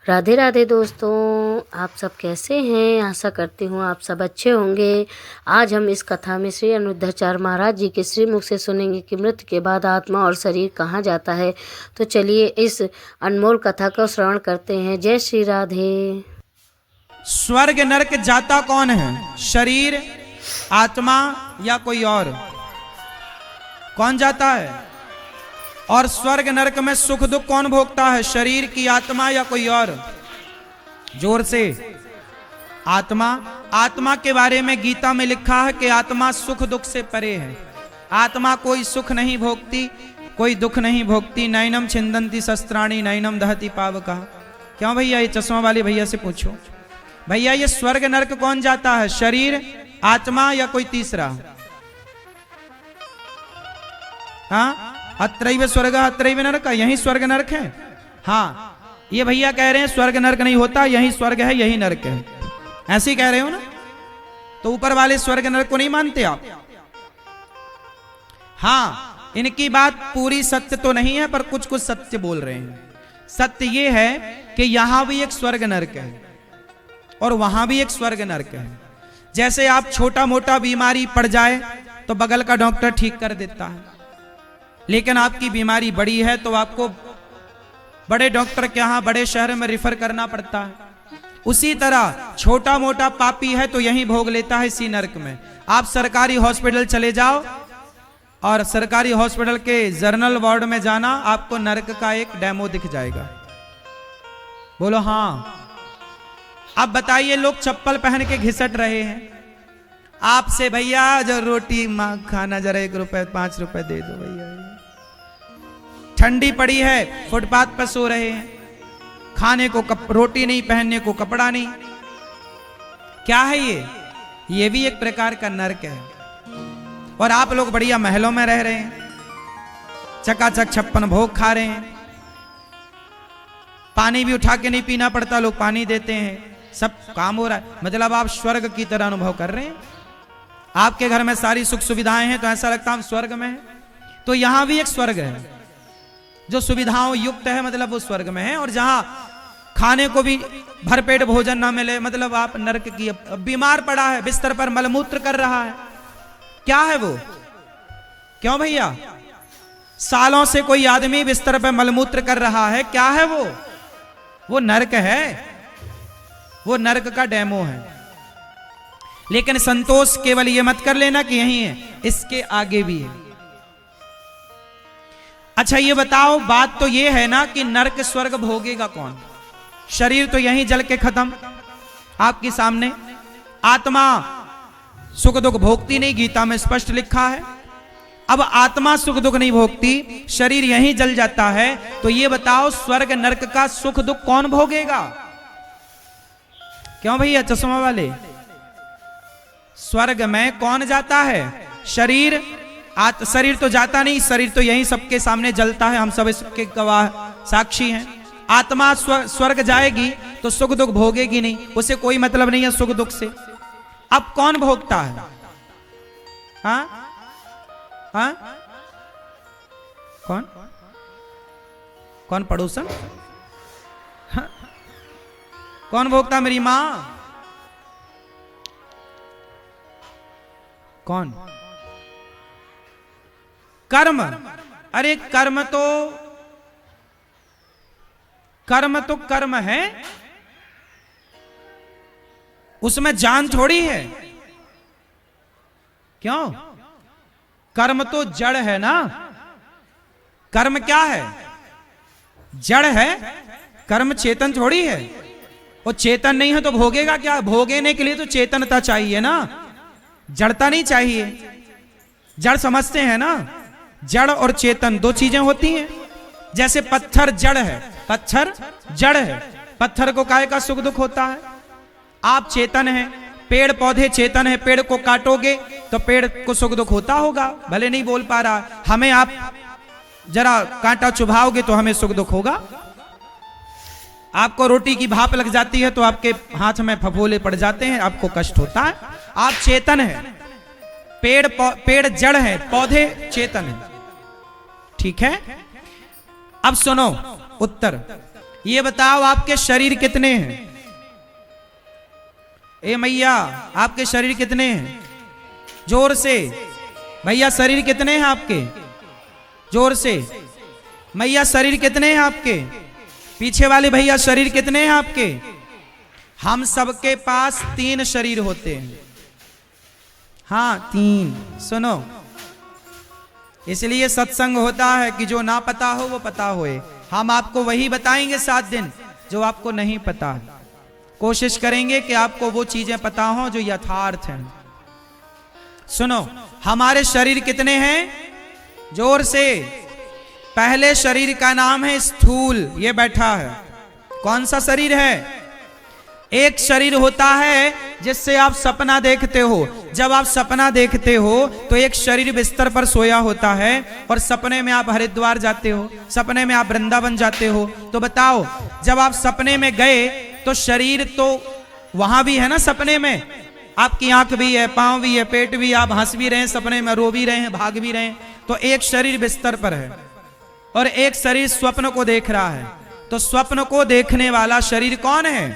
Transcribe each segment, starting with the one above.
राधे राधे दोस्तों, आप सब कैसे हैं। आशा करती हूँ आप सब अच्छे होंगे। आज हम इस कथा में श्री अनिरुद्धाचार्य महाराज जी के श्री मुख से सुनेंगे कि मृत्यु के बाद आत्मा और शरीर कहाँ जाता है। तो चलिए इस अनमोल कथा को श्रवण करते हैं। जय श्री राधे। स्वर्ग नरक जाता कौन है? शरीर, आत्मा या कोई और? कौन जाता है? और स्वर्ग नरक में सुख दुख कौन भोगता है? शरीर की, आत्मा या कोई और? जोर से। आत्मा। आत्मा के बारे में गीता में लिखा है कि आत्मा सुख दुख से परे है। आत्मा कोई सुख नहीं भोगती, कोई दुख नहीं भोगती। नैनम छिंदंती शस्त्राणी नैनम दहती पावका। क्यों भैया? ये चश्मा वाले भैया से पूछो। भैया ये स्वर्ग नरक कौन जाता है? शरीर, आत्मा या कोई तीसरा? हाँ, अत्रैव स्वर्ग अत्रैव नरक, यही स्वर्ग नरक है। हाँ, ये भैया कह रहे हैं स्वर्ग नरक नहीं होता, यही स्वर्ग है यही नरक है। ऐसे ही कह रहे हो ना? तो ऊपर वाले स्वर्ग नरक को नहीं मानते आप? हाँ, इनकी बात पूरी सत्य तो नहीं है, पर कुछ कुछ सत्य बोल रहे हैं। सत्य ये है कि यहां भी एक स्वर्ग नरक है और वहां भी एक स्वर्ग नरक है। जैसे आप छोटा मोटा बीमारी पड़ जाए तो बगल का डॉक्टर ठीक कर देता है, लेकिन आपकी बीमारी बड़ी है तो आपको बड़े डॉक्टर के यहाँ बड़े शहर में रिफर करना पड़ता है। उसी तरह छोटा मोटा पापी है तो यहीं भोग लेता है, इसी नरक में। आप सरकारी हॉस्पिटल चले जाओ और सरकारी हॉस्पिटल के जर्नल वार्ड में जाना, आपको नरक का एक डेमो दिख जाएगा। बोलो हाँ। अब बताइए, लोग चप्पल पहन के घिसट रहे हैं आपसे, भैया जो रोटी खाना जरा 1 रुपए 5 रुपए दे दो भैया। ठंडी पड़ी है, फुटपाथ पर सो रहे हैं, खाने को रोटी नहीं, पहनने को कपड़ा नहीं। क्या है ये? ये भी एक प्रकार का नरक है। और आप लोग बढ़िया महलों में रह रहे हैं, चकाचक 56 भोग खा रहे हैं, पानी भी उठा के नहीं पीना पड़ता, लोग पानी देते हैं, सब काम हो रहा है। मतलब आप स्वर्ग की तरह अनुभव कर रहे हैं। आपके घर में सारी सुख सुविधाएं हैं तो ऐसा लगता है हम स्वर्ग में हैं। तो यहां भी एक स्वर्ग है जो सुविधाओं युक्त है, मतलब वो स्वर्ग में है। और जहां खाने को भी भरपेट भोजन ना मिले, मतलब आप नरक की। बीमार पड़ा है, बिस्तर पर मलमूत्र कर रहा है, क्या है वो? क्यों भैया? सालों से कोई आदमी बिस्तर पर मलमूत्र कर रहा है, क्या है वो? वो नरक है, वो नरक का डेमो है। लेकिन संतोष केवल ये मत कर लेना कि यही है, इसके आगे भी है। अच्छा ये बताओ, बात तो ये है ना कि नरक स्वर्ग भोगेगा कौन? शरीर तो यहीं जल के खत्म आपके सामने। आत्मा सुख दुख भोगती नहीं, गीता में स्पष्ट लिखा है। अब आत्मा सुख दुख नहीं भोगती, शरीर यहीं जल जाता है, तो ये बताओ स्वर्ग नरक का सुख दुख कौन भोगेगा? क्यों भैया चश्मा वाले? स्वर्ग में कौन जाता है? शरीर। शरीर तो जाता नहीं, शरीर तो यहीं सबके सामने जलता है, हम सब इसके गवाह साक्षी हैं। आत्मा स्वर्ग जाएगी तो सुख दुख भोगेगी नहीं, उसे कोई मतलब नहीं है सुख दुख से। अब कौन भोगता है? हाँ हाँ, कौन कौन पड़ोसन? हाँ? कौन भोगता? मेरी मां। कौन? कर्म। अरे कर्म तो कर्म है, उसमें जान थोड़ी है। क्यों? कर्म तो जड़ है ना। कर्म क्या है? जड़ है। कर्म चेतन थोड़ी है। वो चेतन नहीं है तो भोगेगा क्या? भोगने के लिए तो चेतनता चाहिए ना, जड़ता नहीं चाहिए। जड़ समझते हैं ना, जड़ और चेतन दो चीजें होती हैं। जैसे पत्थर जड़ है, पत्थर जड़ है, पत्थर को काहे का सुख दुख होता है? आप चेतन हैं, पेड़ पौधे चेतन है, पेड़ को काटोगे तो पेड़ को सुख दुख होता होगा, भले नहीं बोल पा रहा। हमें आप जरा कांटा चुभाओगे तो हमें सुख दुख होगा। आपको रोटी की भाप लग जाती है तो आपके हाथ में फफोले पड़ जाते हैं, आपको कष्ट होता है। आप चेतन हैं, पेड़ जड़ है, पौधे चेतन है। ठीक है? अब सुनो उत्तर। ये बताओ आपके शरीर कितने हैं? ए मैया, आपके शरीर कितने हैं? जोर से। भैया शरीर कितने हैं आपके? जोर से। मैया शरीर कितने हैं आपके? पीछे वाले भैया शरीर कितने हैं आपके? हम सबके पास 3 शरीर होते हैं। हाँ 3। सुनो, इसलिए सत्संग होता है कि जो ना पता हो वो पता होए। हम आपको वही बताएंगे 7 दिन जो आपको नहीं पता है। कोशिश करेंगे कि आपको वो चीजें पता हो जो यथार्थ हैं। सुनो, हमारे शरीर कितने हैं? जोर से। पहले शरीर का नाम है स्थूल, ये बैठा है। कौन सा शरीर है? एक शरीर होता है जिससे आप सपना देखते हो। जब आप सपना देखते हो तो एक शरीर बिस्तर पर सोया होता है और सपने में आप हरिद्वार जाते हो, सपने में आप वृंदावन जाते हो। तो बताओ, जब आप सपने में गए तो शरीर तो वहां भी है ना, सपने में आपकी आंख भी है, पांव भी है, पेट भी, आप हंस भी रहे हैं, सपने में रो भी रहे हैं, भाग भी रहे हैं। तो एक शरीर बिस्तर पर है और एक शरीर स्वप्न को देख रहा है। तो स्वप्न को देखने वाला शरीर कौन है?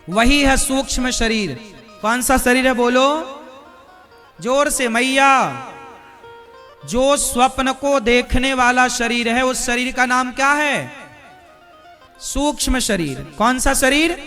वही है सूक्ष्म शरीर। कौन सा शरीर है बोलो जोर से मैया। जो स्वप्न को देखने वाला शरीर है उस शरीर का नाम क्या है? सूक्ष्म शरीर। कौन सा शरीर?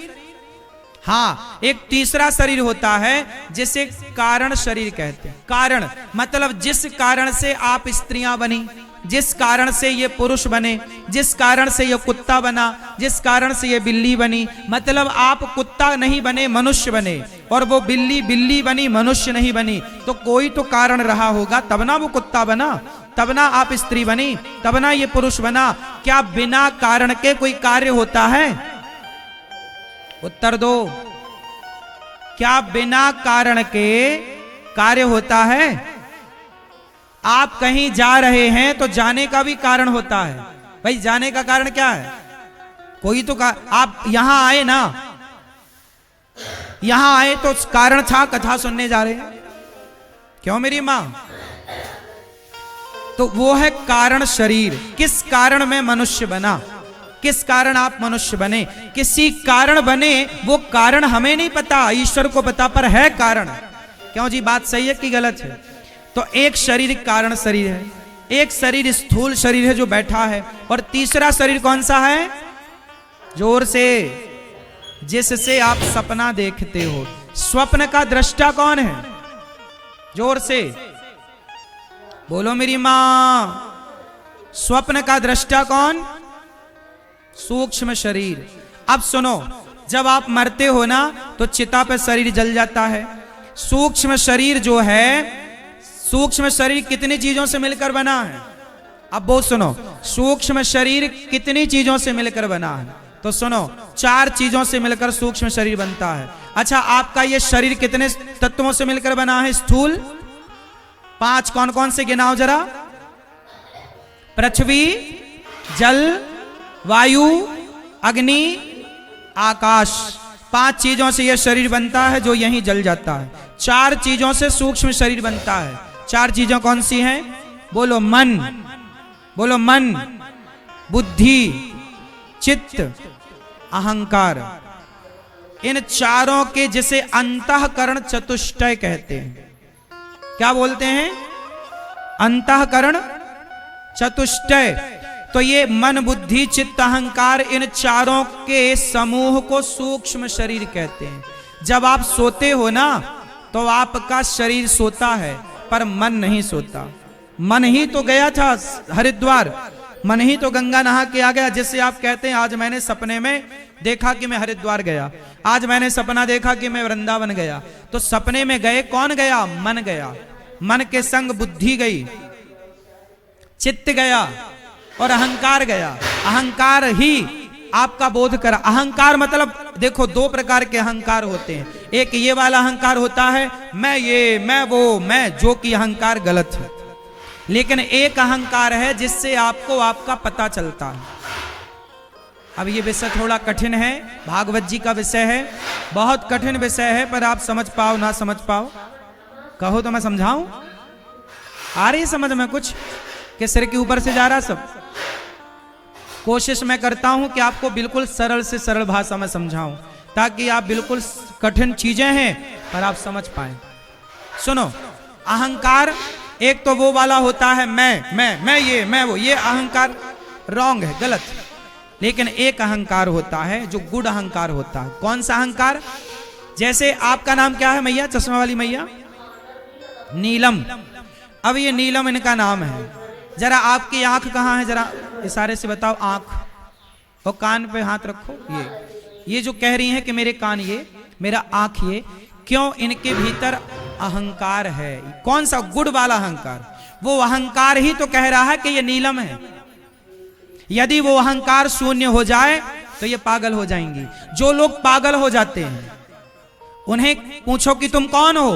हाँ, एक तीसरा शरीर होता है जिसे कारण शरीर कहते हैं। कारण मतलब जिस कारण से आप स्त्रियां बनी, जिस कारण से ये पुरुष बने, जिस कारण से ये कुत्ता बना, जिस कारण से ये बिल्ली बनी। मतलब आप कुत्ता नहीं बने, मनुष्य बने, और वो बिल्ली बनी, मनुष्य नहीं बनी। तो कोई तो कारण रहा होगा, तब ना वो कुत्ता बना, तब ना आप स्त्री बनी, तब ना ये पुरुष बना। क्या बिना कारण के कोई कार्य होता है? उत्तर दो। क्या बिना कारण के कार्य होता है? आप कहीं जा रहे हैं तो जाने का भी कारण होता है। भाई जाने का कारण क्या है? कोई तो आप यहां आए ना, यहां आए तो कारण था, कथा सुनने जा रहे हैं। क्यों मेरी मां? तो वो है कारण शरीर। किस कारण में मनुष्य बना, किस कारण आप मनुष्य बने, किसी कारण बने। वो कारण हमें नहीं पता, ईश्वर को पता, पर है कारण। क्यों जी, बात सही है कि गलत है? तो एक शरीर कारण शरीर है, एक शरीर स्थूल शरीर है जो बैठा है, और तीसरा शरीर कौन सा है? जोर से। जिससे आप सपना देखते हो। स्वप्न का दृष्टा कौन है? जोर से बोलो मेरी मां। स्वप्न का दृष्टा कौन? सूक्ष्म शरीर। अब सुनो, जब आप मरते हो ना तो चिता पे शरीर जल जाता है। सूक्ष्म शरीर जो है, सूक्ष्म शरीर कितनी चीजों से मिलकर बना है? अब वो सुनो, सूक्ष्म शरीर कितनी चीजों से मिलकर बना है? तो सुनो, 4 चीजों से मिलकर सूक्ष्म शरीर बनता है। अच्छा, आपका ये शरीर कितने तत्वों से मिलकर बना है? स्थूल 5 कौन कौन से गिनाओ जरा? पृथ्वी, जल, वायु, अग्नि, आकाश। 5 चीजों से यह शरीर बनता है जो यहीं जल जाता है। 4 चीजों से सूक्ष्म शरीर बनता है। 4 चीजों कौन सी हैं? बोलो मन, बोलो मन, बुद्धि, चित्त, अहंकार। इन चारों के जिसे अंतःकरण चतुष्टय कहते हैं। क्या बोलते हैं? अंतःकरण चतुष्टय। तो ये मन, बुद्धि, चित्त, अहंकार, इन चारों के समूह को सूक्ष्म शरीर कहते हैं। जब आप सोते हो ना तो आपका शरीर सोता है पर मन नहीं सोता। मन ही तो गया था हरिद्वार, मन ही तो गंगा नहा के आ गया। जिससे आप कहते हैं आज मैंने सपने में देखा कि मैं हरिद्वार गया, आज मैंने सपना देखा कि मैं वृंदावन गया। तो सपने में गए, कौन गया? मन गया। मन के संग बुद्धि गई, चित्त गया और अहंकार गया। अहंकार ही आपका बोध करा। अहंकार मतलब देखो 2 प्रकार के अहंकार होते हैं। एक ये वाला अहंकार होता है मैं ये, मैं वो, मैं, जो कि अहंकार गलत है। लेकिन एक अहंकार है जिससे आपको आपका पता चलता है। अब ये विषय थोड़ा कठिन है, भागवत जी का विषय है, बहुत कठिन विषय है, पर आप समझ पाओ ना समझ पाओ, कहो तो मैं समझाऊं। आ रही समझ में कुछ? कि सिर के ऊपर से जा रहा सब? कोशिश मैं करता हूं कि आपको बिल्कुल सरल से सरल भाषा में समझाऊं, ताकि आप बिल्कुल कठिन चीजें हैं पर आप समझ पाए। सुनो, अहंकार एक तो वो वाला होता है मैं ये मैं वो, ये अहंकार रॉन्ग है, गलत। लेकिन एक अहंकार होता है जो गुड अहंकार होता है। कौन सा अहंकार? जैसे आपका नाम क्या है मैया, चश्मा वाली मैया? नीलम। अब ये नीलम इनका नाम है। जरा आपकी आंख कहाँ है, जरा इशारे से बताओ आंख, और कान पे हाथ रखो। ये जो कह रही हैं कि मेरे कान ये, मेरा आंख ये, क्यों? इनके भीतर अहंकार है। कौन सा? गुड वाला अहंकार। वो अहंकार ही तो कह रहा है कि ये नीलम है। यदि वो अहंकार शून्य हो जाए तो ये पागल हो जाएंगी। जो लोग पागल हो जाते हैं उन्हें पूछो कि तुम कौन हो,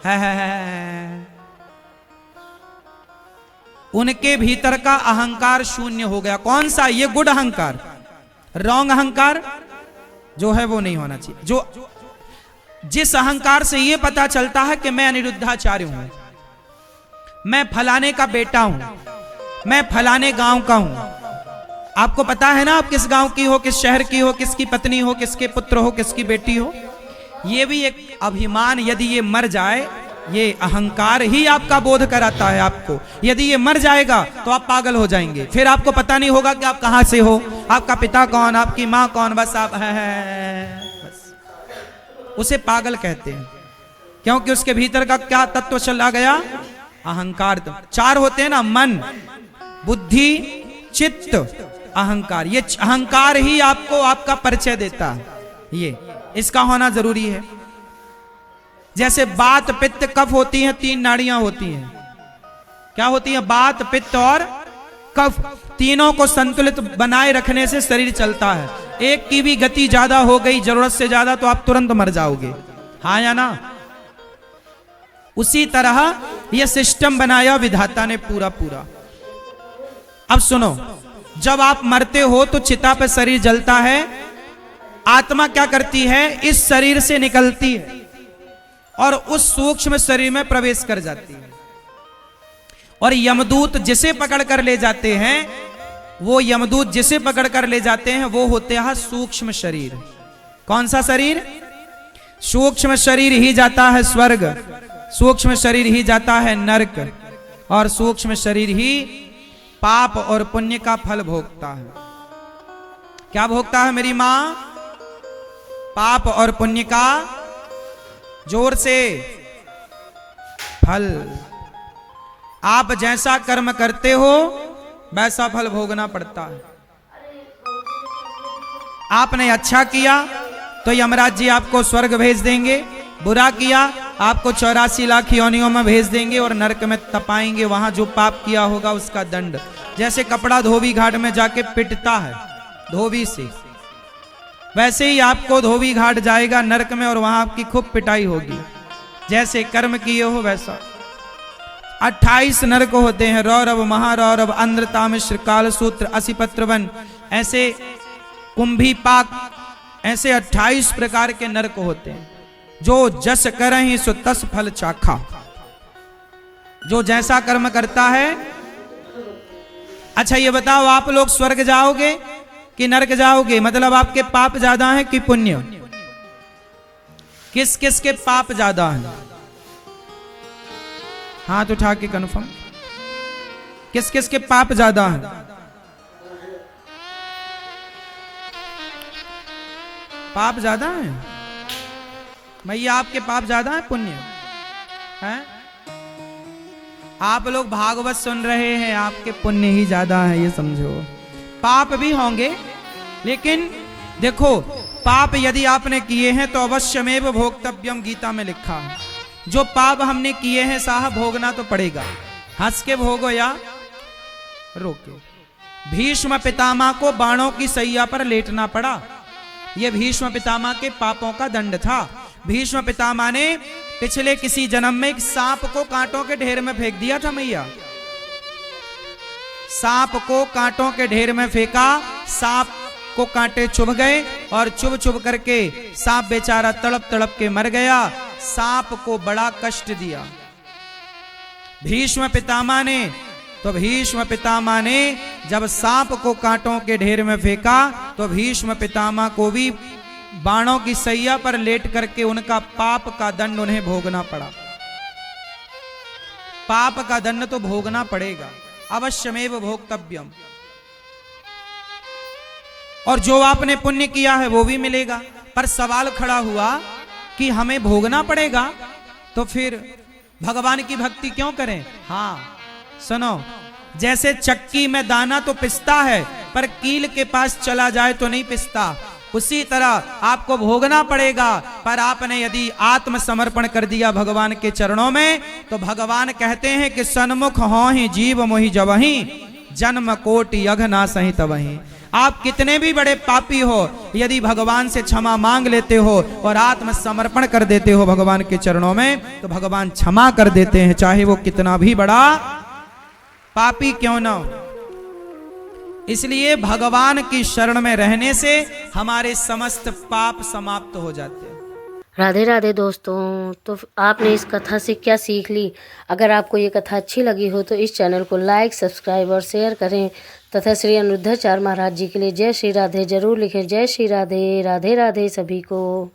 है। उनके भीतर का अहंकार शून्य हो गया। कौन सा? ये गुड अहंकार। रॉन्ग अहंकार जो है वो नहीं होना चाहिए। जो जिस अहंकार से ये पता चलता है कि मैं अनिरुद्धाचार्य हूं, मैं फलाने का बेटा हूं, मैं फलाने गांव का हूं। आपको पता है ना आप किस गांव की हो, किस शहर की हो, किसकी पत्नी हो, किसके पुत्र हो, किसकी बेटी हो। ये भी एक अभिमान, यदि ये मर जाए, ये अहंकार ही आपका बोध कराता है आपको। यदि ये मर जाएगा तो आप पागल हो जाएंगे। फिर आपको पता नहीं होगा कि आप कहां से हो, आपका पिता कौन, आपकी मां कौन, बस आप बस। उसे पागल कहते हैं, क्योंकि उसके भीतर का क्या तत्व चला गया? अहंकार। चार होते हैं ना, मन, बुद्धि, चित्त, अहंकार। ये अहंकार ही आपको आपका परिचय देता है। ये इसका होना जरूरी है। जैसे बात, पित्त, कफ होती हैं, तीन नाड़ियां होती हैं। क्या होती हैं? बात, पित्त और कफ। तीनों को संतुलित बनाए रखने से शरीर चलता है। एक की भी गति ज्यादा हो गई, जरूरत से ज्यादा, तो आप तुरंत मर जाओगे। हाँ या ना? उसी तरह यह सिस्टम बनाया विधाता ने पूरा पूरा। अब सुनो, जब आप मरते हो तो चिता पे शरीर जलता है। आत्मा क्या करती है? इस शरीर से निकलती है और उस सूक्ष्म शरीर में प्रवेश कर जाती है। और यमदूत जिसे पकड़ कर ले जाते हैं, वो यमदूत जिसे पकड़ कर ले जाते हैं वो होते हैं सूक्ष्म शरीर। कौन सा शरीर? सूक्ष्म शरीर ही जाता है स्वर्ग, सूक्ष्म शरीर ही जाता है नरक, और सूक्ष्म शरीर ही पाप और पुण्य का फल भोगता है। क्या भोगता है मेरी मां? पाप और पुण्य का, जोर से, फल। आप जैसा कर्म करते हो वैसा फल भोगना पड़ता है। आपने अच्छा किया तो यमराज जी आपको स्वर्ग भेज देंगे, बुरा किया आपको 84 लाख योनियों में भेज देंगे और नरक में तपाएंगे। वहां जो पाप किया होगा उसका दंड। जैसे कपड़ा धोबी घाट में जाके पिटता है धोबी से, वैसे ही आपको धोबी घाट जाएगा नरक में और वहां आपकी खूब पिटाई होगी। जैसे कर्म किए हो वैसा। 28 नरक होते हैं, रौरव, महारौरव, अंध्र, तामिश्र, कालसूत्र, असिपत्रवन, ऐसे कुंभी पाक, ऐसे 28 प्रकार के नरक होते हैं। जो जस करहि सो तस फल चाखा। जो जैसा कर्म करता है। अच्छा ये बताओ, आप लोग स्वर्ग जाओगे कि नरक जाओगे? मतलब आपके पाप ज्यादा हैं कि पुण्य? किस किस के पाप ज्यादा हैं? हाथ उठा के कन्फर्म। किस किस के पाप ज्यादा हैं? पाप ज्यादा हैं? भैया आपके पाप ज्यादा है पुण्य है? आप लोग भागवत सुन रहे हैं, आपके पुण्य ही ज्यादा है, ये समझो। पाप भी होंगे, लेकिन देखो पाप यदि आपने किए हैं तो अवश्यमेव भोक्तव्यम, गीता में लिखा है। जो पाप हमने किए हैं साहब भोगना तो पड़ेगा। हंस के भोगो या रोके। भीष्म पितामह को बाणों की सैया पर लेटना पड़ा। यह भीष्म पितामह के पापों का दंड था। भीष्म पितामह ने पिछले किसी जन्म में एक सांप को कांटों के ढेर में फेंक दिया था मैया। सांप को कांटों के ढेर में फेंका, सांप को कांटे चुभ गए और चुभ चुभ करके सांप बेचारा तड़प तड़प के मर गया। सांप को बड़ा कष्ट दिया भीष्म पितामह ने। तो भीष्म पितामह ने जब सांप को कांटों के ढेर में फेंका तो भीष्म पितामह को भी बाणों की सैया पर लेट करके उनका पाप का दंड उन्हें भोगना पड़ा। पाप का दंड तो भोगना पड़ेगा, अवश्यमेव भोक्तव्यम। और जो आपने पुण्य किया है वो भी मिलेगा। पर सवाल खड़ा हुआ कि हमें भोगना पड़ेगा तो फिर भगवान की भक्ति क्यों करें? हाँ सुनो, जैसे चक्की में दाना तो पिसता है पर कील के पास चला जाए तो नहीं पिसता, उसी तरह आपको भोगना पड़ेगा। पर आपने यदि आत्मसमर्पण कर दिया भगवान के चरणों में तो भगवान कहते हैं कि सन्मुख हो ही जीव मोहि जबहि, जन्म कोटि अघ ना सहि तबहि। आप कितने भी बड़े पापी हो, यदि भगवान से क्षमा मांग लेते हो और आत्मसमर्पण कर देते हो भगवान के चरणों में तो भगवान क्षमा कर देते हैं, चाहे वो कितना भी बड़ा पापी क्यों ना हो। इसलिए भगवान की शरण में रहने से हमारे समस्त पाप समाप्त हो जाते हैं। राधे राधे दोस्तों, तो आपने इस कथा से क्या सीख ली? अगर आपको ये कथा अच्छी लगी हो तो इस चैनल को लाइक, सब्सक्राइब और शेयर करें तथा श्री अनिरुद्धाचार्य महाराज जी के लिए जय श्री राधे जरूर लिखें। जय श्री राधे, राधे राधे सभी को।